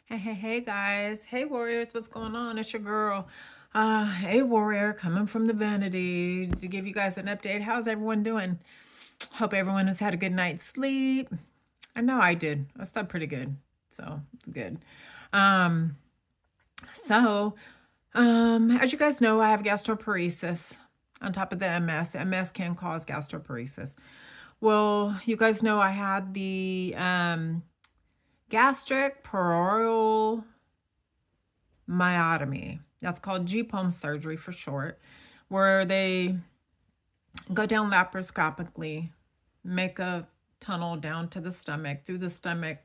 Hey guys. Hey warriors, what's going on? It's your girl. Hey warrior, coming from the vanity to give you guys an update. How's everyone doing? Hope everyone has had a good night's sleep. I know I did. I slept pretty good. So good. Um, as you guys know, I have gastroparesis on top of the MS. MS can cause gastroparesis. Well, you guys know I had the gastric peroral myotomy. That's called GPoem surgery for short, where they go down laparoscopically, make a tunnel down to the stomach, through the stomach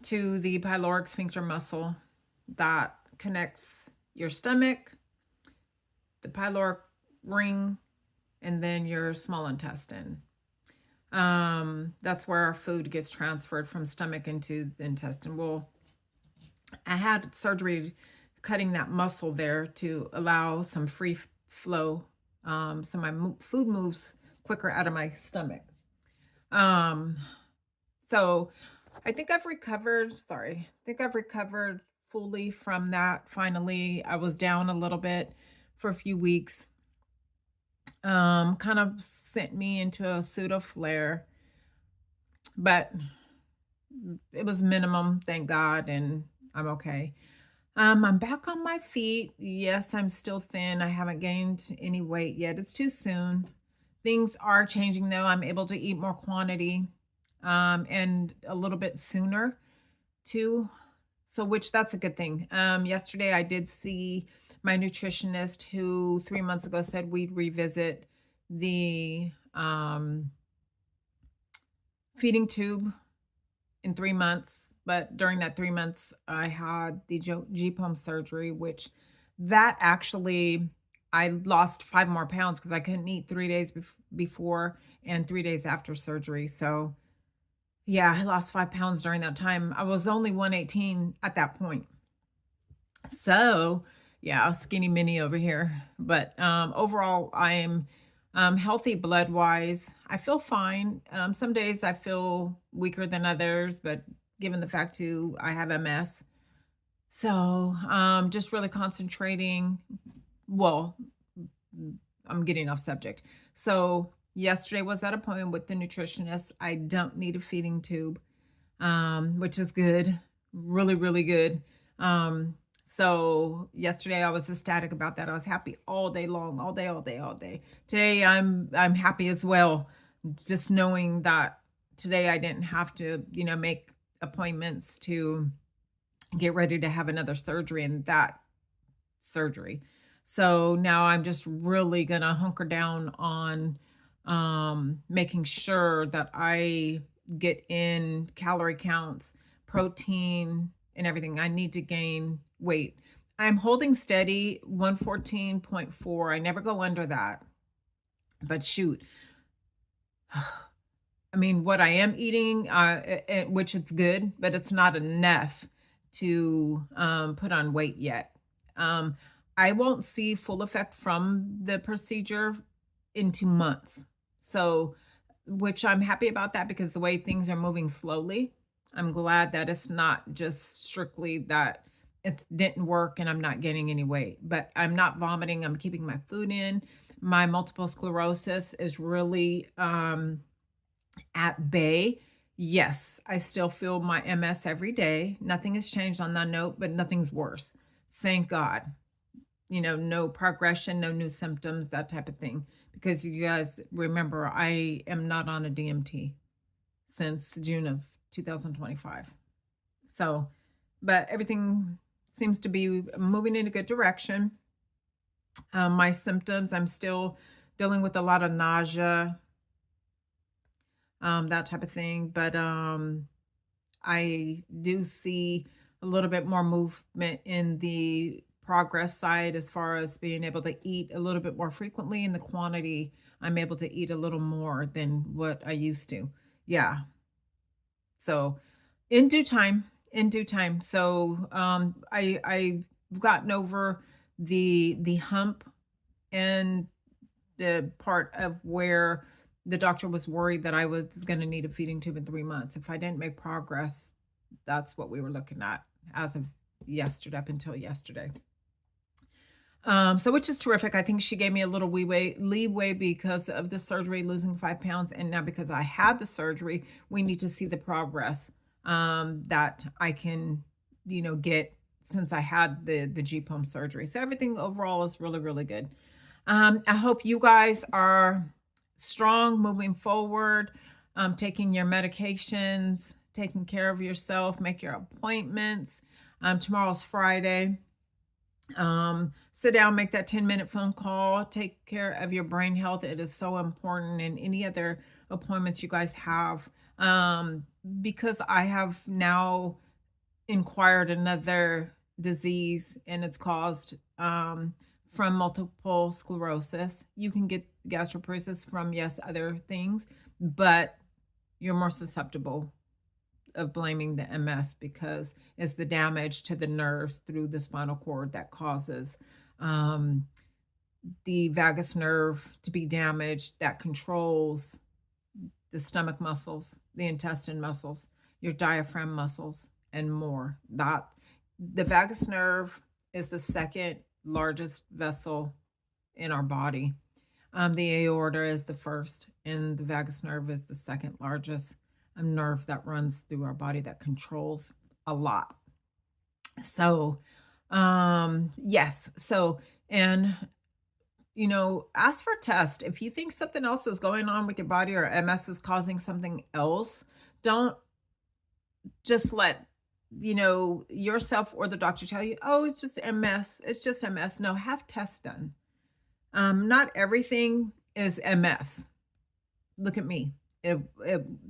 to the pyloric sphincter muscle that connects your stomach, the pyloric ring, and then your small intestine. That's where our food gets transferred from stomach into the intestine. Well, I had surgery cutting that muscle there to allow some free flow, so my food moves quicker out of my stomach. Um, so I think I've recovered. Sorry, I think I've recovered fully from that. Finally, I was down a little bit for a few weeks. Kind of sent me into a pseudo flare, but it was minimum, thank God, and I'm okay. I'm back on my feet. Yes, I'm still thin. I haven't gained any weight yet. It's too soon. Things are changing though. I'm able to eat more quantity and a little bit sooner too. So which that's a good thing. Yesterday I did see my nutritionist who 3 months ago said we'd revisit the feeding tube in 3 months, but during that 3 months, I had the GPoem surgery, which that actually I lost 5 more pounds because I couldn't eat 3 days before and 3 days after surgery. So, yeah, I lost 5 pounds during that time. I was only 118 at that point. So, yeah, skinny mini over here. But overall, I am healthy blood wise. I feel fine. Some days I feel weaker than others, but given the fact too, I have MS. So just really concentrating. Well, I'm getting off subject. So yesterday was that appointment with the nutritionist. I don't need a feeding tube, which is good. Really, really good. So yesterday I was ecstatic about that. I was happy all day long, all day, all day, all day. Today I'm happy as well. Just knowing that today I didn't have to, make appointments to get ready to have another surgery and that surgery. So now I'm just really gonna hunker down on making sure that I get in calorie counts, protein, and everything. I need to gain weight. I'm holding steady 114.4. I never go under that. But shoot, I mean, what I am eating, which it's good, but it's not enough to put on weight yet. Um, I won't see full effect from the procedure into months. So, which I'm happy about that because the way things are moving slowly, I'm glad that it's not just strictly that it didn't work and I'm not gaining any weight, but I'm not vomiting. I'm keeping my food in. My multiple sclerosis is really, at bay. Yes, I still feel my MS every day. Nothing has changed on that note, but nothing's worse. Thank God. No progression, no new symptoms, that type of thing. Because you guys remember, I am not on a DMT since June of 2025. So, but everything seems to be moving in a good direction. My symptoms, I'm still dealing with a lot of nausea, that type of thing. But I do see a little bit more movement in the progress side as far as being able to eat a little bit more frequently in the quantity. I'm able to eat a little more than what I used to. Yeah. So in due time, in due time. So I've gotten over the hump and the part of where the doctor was worried that I was going to need a feeding tube in 3 months. If I didn't make progress, that's what we were looking at. as of yesterday, up until yesterday. So which is terrific. I think she gave me a little leeway because of the surgery, losing 5 pounds, and now because I had the surgery, we need to see the progress that I can, get since I had the GPoem surgery. So everything overall is really, really good. I hope you guys are strong moving forward, taking your medications, taking care of yourself, make your appointments. Tomorrow's Friday. Sit down, make that 10-minute phone call, take care of your brain health. It is so important, and any other appointments you guys have. Because I have now inquired another disease, and it's caused from multiple sclerosis. You can get gastroparesis from, yes, other things, but you're more susceptible of blaming the MS because it's the damage to the nerves through the spinal cord that causes um, the vagus nerve to be damaged, that controls the stomach muscles, the intestine muscles, your diaphragm muscles, and more. That the vagus nerve is the second largest vessel in our body. The aorta is the first, and the vagus nerve is the second largest nerve that runs through our body that controls a lot. So, yes. So, and ask for a test. If you think something else is going on with your body or MS is causing something else, don't just let yourself or the doctor tell you, oh, it's just MS. It's just MS. No, have tests done. Not everything is MS. Look at me. It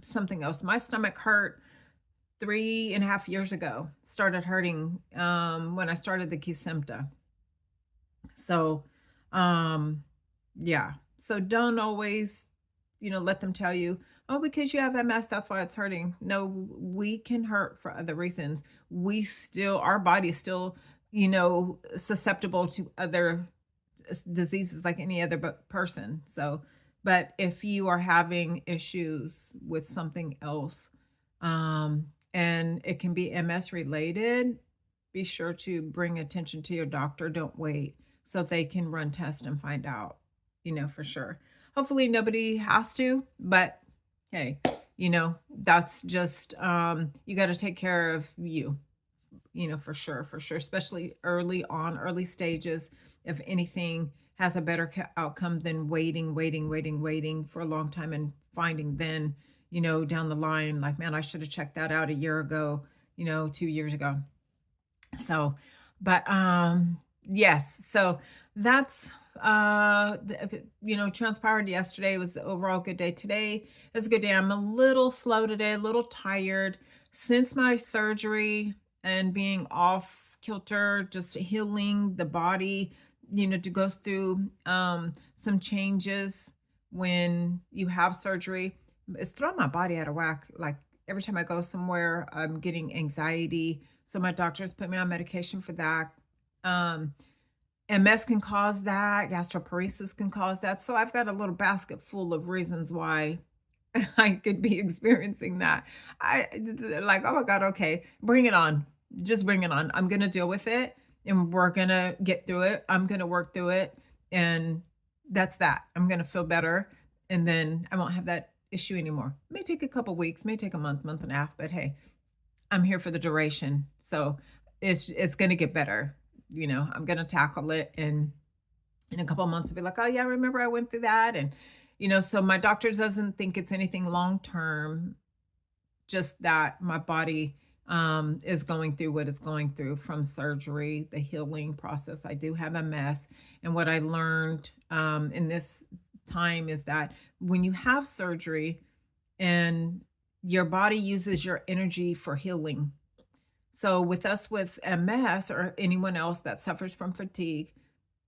something else. My stomach hurt 3.5 years ago. Started hurting when I started the Kesimpta. So, yeah. So don't always, let them tell you, oh, because you have MS, that's why it's hurting. No, we can hurt for other reasons. Our body is still, susceptible to other diseases like any other person. So, but if you are having issues with something else, and it can be MS related, be sure to bring attention to your doctor. Don't wait so they can run tests and find out, for sure. Hopefully nobody has to, but hey, that's just you got to take care of you, for sure, especially early stages. If anything has a better outcome than waiting for a long time and finding then, down the line, like, man, I should have checked that out a year ago, 2 years ago. So, but yes, so that's transpired yesterday. Was overall a good day. Today is a good day. I'm a little slow today, a little tired since my surgery and being off kilter, just healing the body, to go through some changes when you have surgery. It's throwing my body out of whack. Like every time I go somewhere, I'm getting anxiety. So my doctors put me on medication for that. MS can cause that. Gastroparesis can cause that. So I've got a little basket full of reasons why I could be experiencing that. I like, oh my God, okay, bring it on. Just bring it on. I'm going to deal with it and we're going to get through it. I'm going to work through it. And that's that. I'm going to feel better. And then I won't have that issue anymore. It may take a couple weeks, may take a month and a half, but hey, I'm here for the duration. So it's going to get better. I'm going to tackle it. And in a couple of months, I'll be like, oh yeah, remember I went through that. And, so my doctor doesn't think it's anything long-term, just that my body is going through what it's going through from surgery, the healing process. I do have MS. And what I learned in this time is that when you have surgery and your body uses your energy for healing. So with us with MS or anyone else that suffers from fatigue,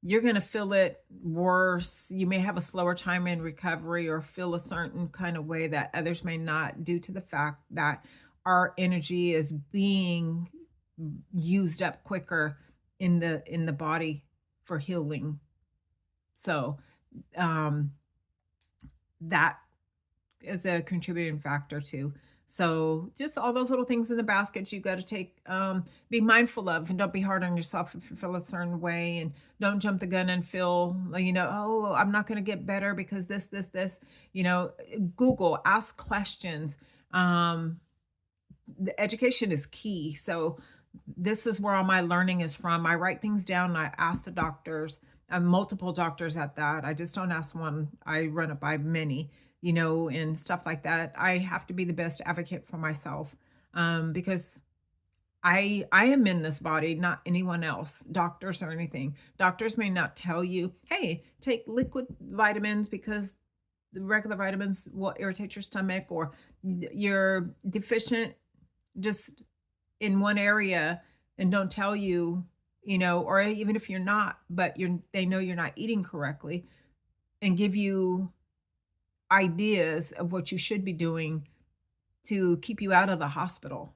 you're going to feel it worse. You may have a slower time in recovery or feel a certain kind of way that others may not, due to the fact that our energy is being used up quicker in the body for healing. So that is a contributing factor too. So just all those little things in the basket you got to take, be mindful of, and don't be hard on yourself if you feel a certain way, and don't jump the gun and feel like, oh, I'm not going to get better because this, Google, ask questions. The education is key. So this is where all my learning is from. I write things down. I ask the doctors, multiple doctors at that. I just don't ask one. I run it by many, and stuff like that. I have to be the best advocate for myself, because I am in this body, not anyone else, doctors or anything. Doctors may not tell you, hey, take liquid vitamins because the regular vitamins will irritate your stomach, or you're deficient just in one area, and don't tell you, or even if you're not, but they know you're not eating correctly, and give you ideas of what you should be doing to keep you out of the hospital,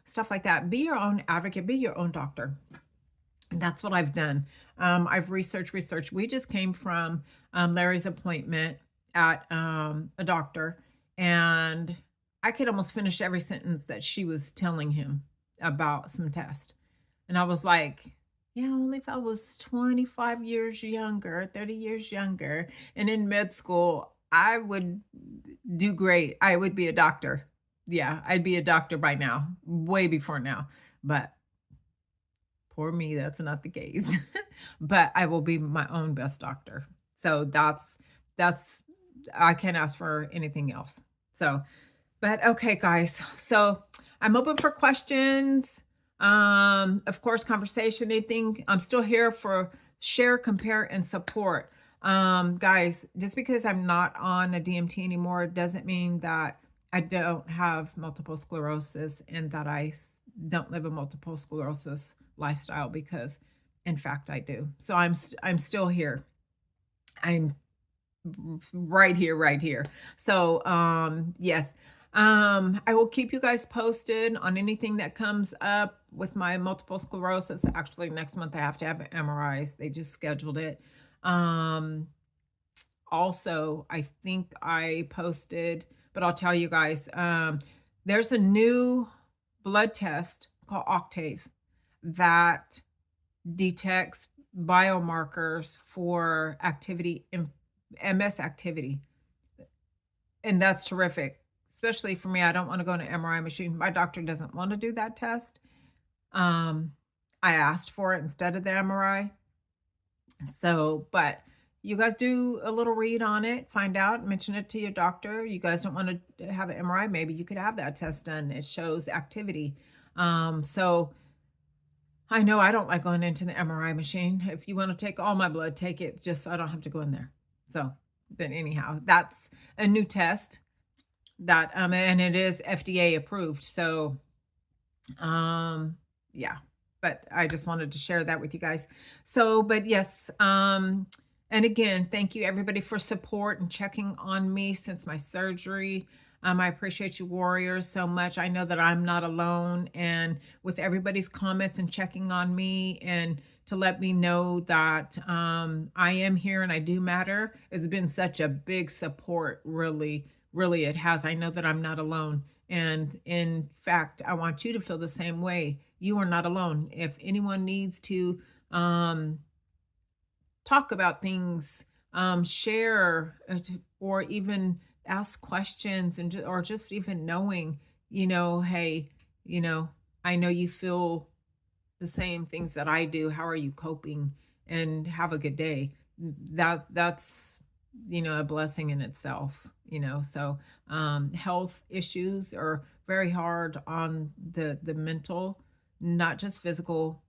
stuff like that. Be your own advocate, be your own doctor. And that's what I've done. I've researched. We just came from Larry's appointment at a doctor, and I could almost finish every sentence that she was telling him about some test. And I was like, yeah, only if I was 25 years younger, 30 years younger, and in med school, I would do great. I would be a doctor. Yeah, I'd be a doctor by now, way before now. But poor me, that's not the case. But I will be my own best doctor. So that's I can't ask for anything else. So, but okay, guys. So I'm open for questions. Of course, conversation, anything. I'm still here for share, compare, and support. Guys, just because I'm not on a DMT anymore doesn't mean that I don't have multiple sclerosis and that don't live a multiple sclerosis lifestyle, because in fact I do. So I'm still here. I'm right here. So yes. I will keep you guys posted on anything that comes up with my multiple sclerosis. Actually, next month I have to have MRIs. They just scheduled it. Also, I think I posted, but I'll tell you guys, there's a new blood test called Octave that detects biomarkers for activity, MS activity. And that's terrific, especially for me. I don't want to go on an MRI machine. My doctor doesn't want to do that test. I asked for it instead of the MRI. So, but you guys do a little read on it, find out, mention it to your doctor. You guys don't want to have an MRI, maybe you could have that test done. It shows activity. So I know I don't like going into the MRI machine. If you want to take all my blood, take it, just so I don't have to go in there. So, but anyhow, that's a new test that, and it is FDA approved. So, yeah, but I just wanted to share that with you guys. So, but yes, and again, thank you everybody for support and checking on me since my surgery. I appreciate you warriors so much. I know that I'm not alone, and with everybody's comments and checking on me and to let me know that I am here and I do matter, it's been such a big support. Really, really it has. I know that I'm not alone. And in fact, I want you to feel the same way. You are not alone. If anyone needs to talk about things, share, or even ask questions, and or just even knowing, hey, I know you feel the same things that I do. How are you coping? And have a good day. That's a blessing in itself. So health issues are very hard on the mental, not just physical,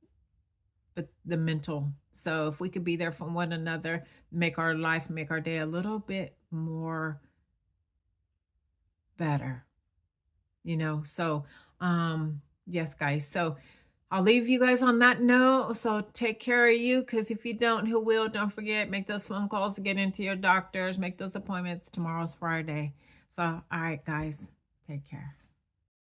but the mental. So if we could be there for one another, make our life, make our day a little bit more better, So yes, guys. So I'll leave you guys on that note. So take care of you, because if you don't, who will? Don't forget, make those phone calls to get into your doctors, make those appointments. Tomorrow's Friday. So all right, guys, take care.